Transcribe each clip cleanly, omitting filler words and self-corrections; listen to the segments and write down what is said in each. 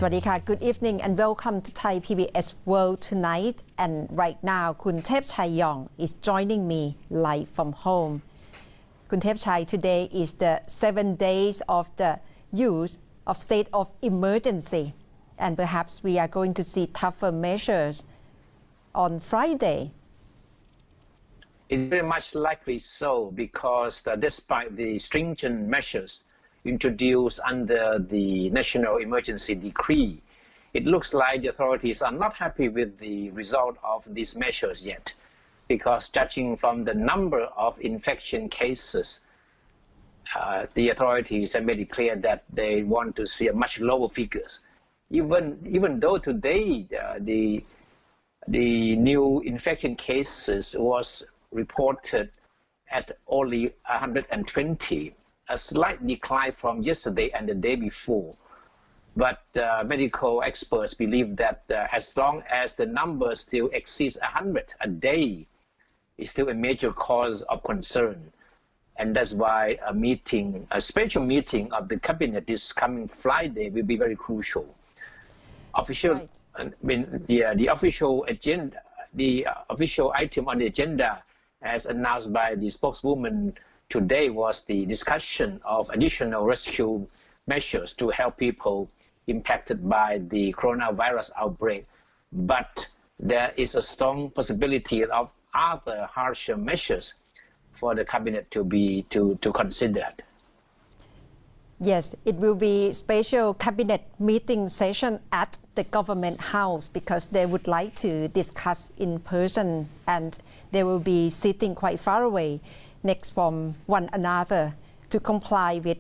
สวัสดีค่ะ Good evening and welcome to Thai PBS World tonight. And right now, คุณเทพชัยยอง is joining me live from home. คุณเทพชัย today is the 7 days of the use of state of emergency. And perhaps we are going to see tougher measures on Friday. It's very much likely so because despite the stringent measures introduced under the national emergency decree, it looks like the authorities are not happy with the result of these measures yet, because judging from the number of infection cases, the authorities have made it clear that they want to see a much lower figures. Even though today the new infection cases was reported at only 120, a slight decline from yesterday and the day before. But medical experts believe that as long as the number still exceeds 100 a day, is still a major cause of concern. And that's why a special meeting of the cabinet this coming Friday will be very crucial. The official agenda, the official item on the agenda, as announced by the spokeswoman today, was the discussion of additional rescue measures to help people impacted by the coronavirus outbreak. But there is a strong possibility of other harsher measures for the cabinet to consider. Yes, it will be special cabinet meeting session at the government house because they would like to discuss in person and they will be sitting quite far away next from one another to comply with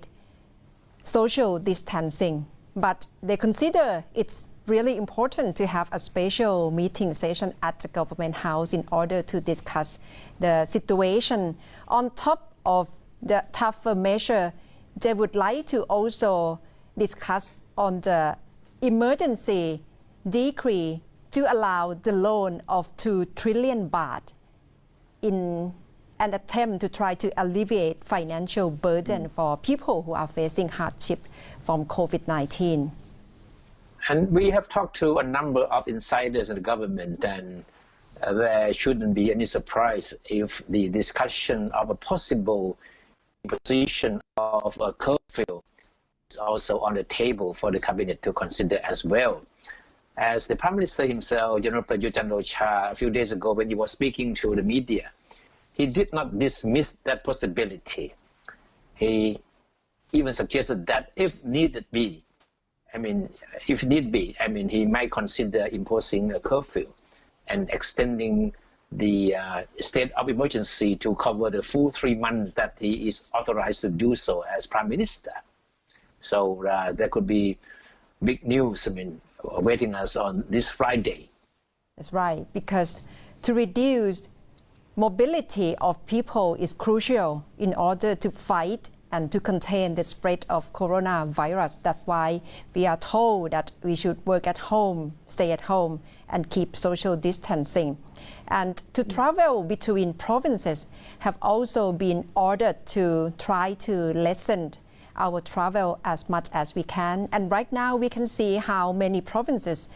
social distancing. But they consider it's really important to have a special meeting session at the government house in order to discuss the situation. On top of the tougher measure, they would like to also discuss on the emergency decree to allow the loan of 2 trillion baht in an attempt to try to alleviate financial burden for people who are facing hardship from COVID-19. And we have talked to a number of insiders in the government, and there shouldn't be any surprise if the discussion of a possible imposition of a curfew is also on the table for the cabinet to consider as well. As the Prime Minister himself, General Prayut Chan-o-cha, a few days ago when he was speaking to the media, he did not dismiss that possibility. He even suggested that if need be, he might consider imposing a curfew and extending the state of emergency to cover the full 3 months that he is authorized to do so as Prime Minister. So there could be big news, awaiting us on this Friday. That's right, because to reduce mobility of people is crucial in order to fight and to contain the spread of coronavirus. That's why we are told that we should work at home, stay at home, and keep social distancing. And to travel between provinces have also been ordered to try to lessen our travel as much as we can. And right now we can see how many provinces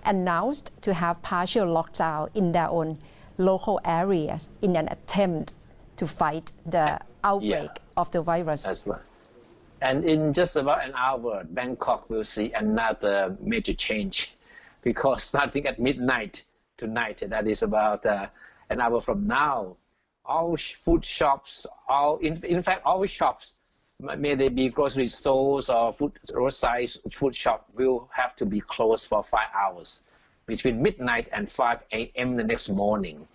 announced to have partial lockdown in their own local areas in an attempt to fight the outbreak of the virus. That's right. And in just about an hour, Bangkok will see another major change because starting at midnight tonight, that is about an hour from now, all food shops, in fact, all shops, may they be grocery stores or roadside food shop, will have to be closed for 5 hours between midnight and 5 a.m. the next morning.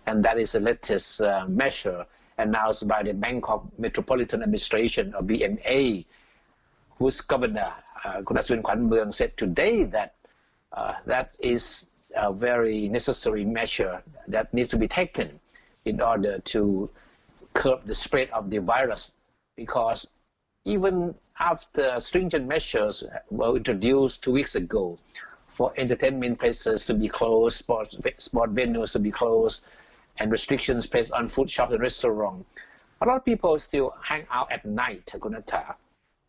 And that is the latest measure announced by the Bangkok Metropolitan Administration, or BMA, whose governor, Kunaswin Kwanmeung, said today that that is a very necessary measure that needs to be taken in order to curb the spread of the virus, because even after stringent measures were introduced 2 weeks ago for entertainment places to be closed, sport venues to be closed, and restrictions placed on food shops and restaurants, a lot of people still hang out at night, Kunata.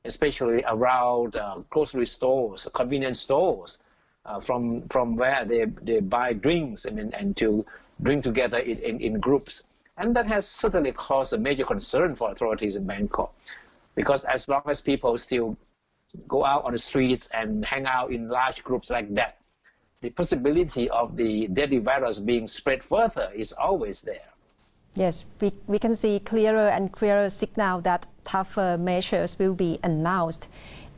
especially around grocery stores, convenience stores, from where they buy drinks and to drink together in groups. And that has certainly caused a major concern for authorities in Bangkok, because as long as people still go out on the streets and hang out in large groups like that, the possibility of the deadly virus being spread further is always there. Yes, we can see clearer and clearer signal that tougher measures will be announced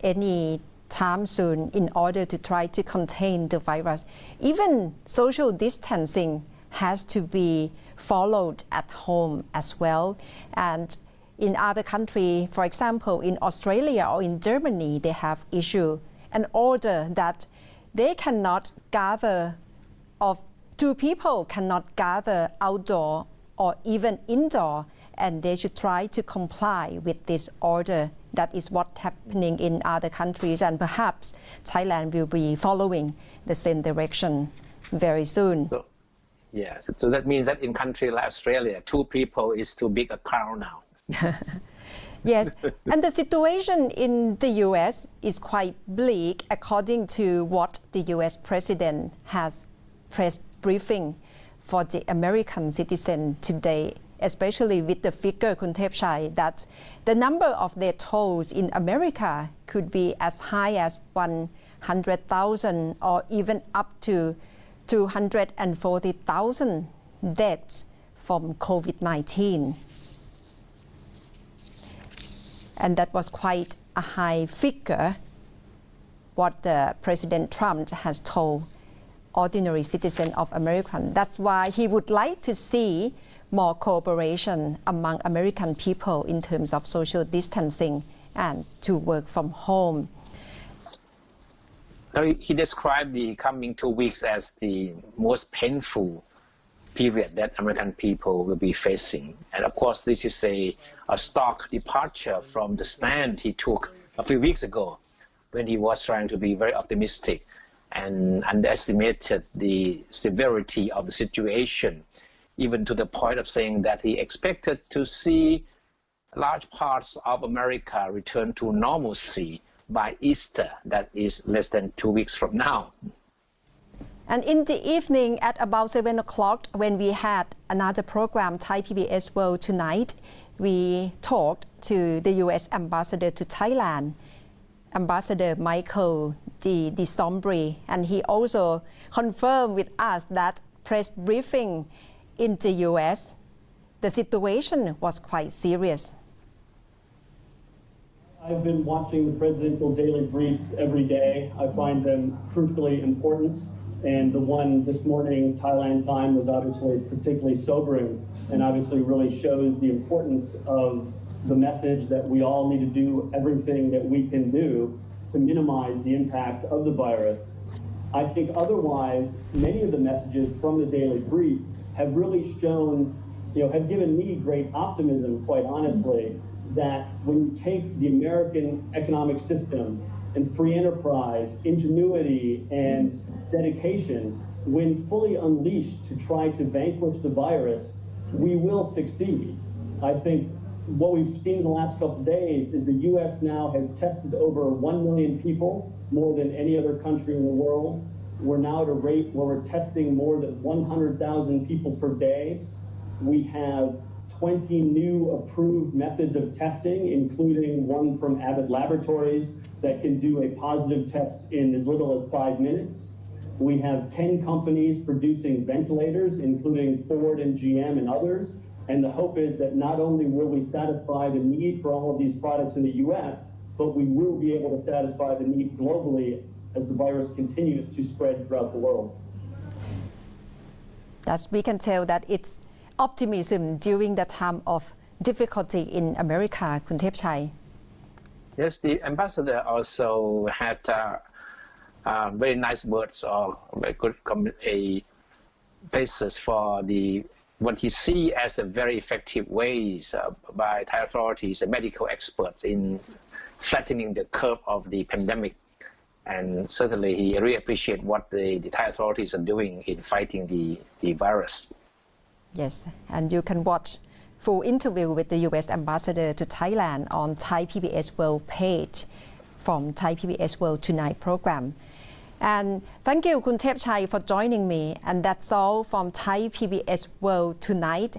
any time soon in order to try to contain the virus. Even social distancing has to be followed at home as well. And in other countries, for example, in Australia or in Germany, they have issued an order that they cannot gather, of two people cannot gather outdoor or even indoor, and they should try to comply with this order. That is what's happening in other countries, and perhaps Thailand will be following the same direction very soon. Yes, so that means that in countries like Australia, two people is too big a crowd now. Yes, and the situation in the US is quite bleak according to what the US president has press briefing for the American citizen today, especially with the figure, Kun Thepchai, that the number of death tolls in America could be as high as 100,000 or even up to 240,000 deaths from COVID-19. And that was quite a high figure, what President Trump has told ordinary citizens of America. That's why he would like to see more cooperation among American people in terms of social distancing and to work from home. He described the coming 2 weeks as the most painful period that American people will be facing. And of course, this is a stark departure from the stand he took a few weeks ago when he was trying to be very optimistic and underestimated the severity of the situation, even to the point of saying that he expected to see large parts of America return to normalcy by Easter, that is less than 2 weeks from now. And in the evening at about 7 o'clock, when we had another program, Thai PBS World Tonight, we talked to the U.S. Ambassador to Thailand, Ambassador Michael de Sombri, and he also confirmed with us that press briefing in the U.S., the situation was quite serious. I've been watching the presidential daily briefs every day. I find them crucially important. And the one this morning, Thailand time, was obviously particularly sobering and obviously really showed the importance of the message that we all need to do everything that we can do to minimize the impact of the virus. I think otherwise, many of the messages from the daily brief have really shown, have given me great optimism, quite honestly, that when you take the American economic system and free enterprise, ingenuity, and dedication, when fully unleashed to try to vanquish the virus, we will succeed. I think what we've seen in the last couple of days is the U.S. now has tested over 1 million people, more than any other country in the world. We're now at a rate where we're testing more than 100,000 people per day. We have 20 new approved methods of testing, including one from Abbott Laboratories that can do a positive test in as little as 5 minutes. We have 10 companies producing ventilators, including Ford and GM and others. And the hope is that not only will we satisfy the need for all of these products in the U.S., but we will be able to satisfy the need globally as the virus continues to spread throughout the world. Thus, we can tell that it's optimism during the time of difficulty in America, Kun Thepchai. Yes, the ambassador also had very nice words or very good basis for what he sees as the very effective ways by Thai authorities and medical experts in flattening the curve of the pandemic. And certainly he really appreciates what the Thai authorities are doing in fighting the virus. Yes, and you can watch full interview with the U.S. Ambassador to Thailand on Thai PBS World page from Thai PBS World Tonight program. And thank you, Kun Thep Chai, for joining me. And that's all from Thai PBS World Tonight.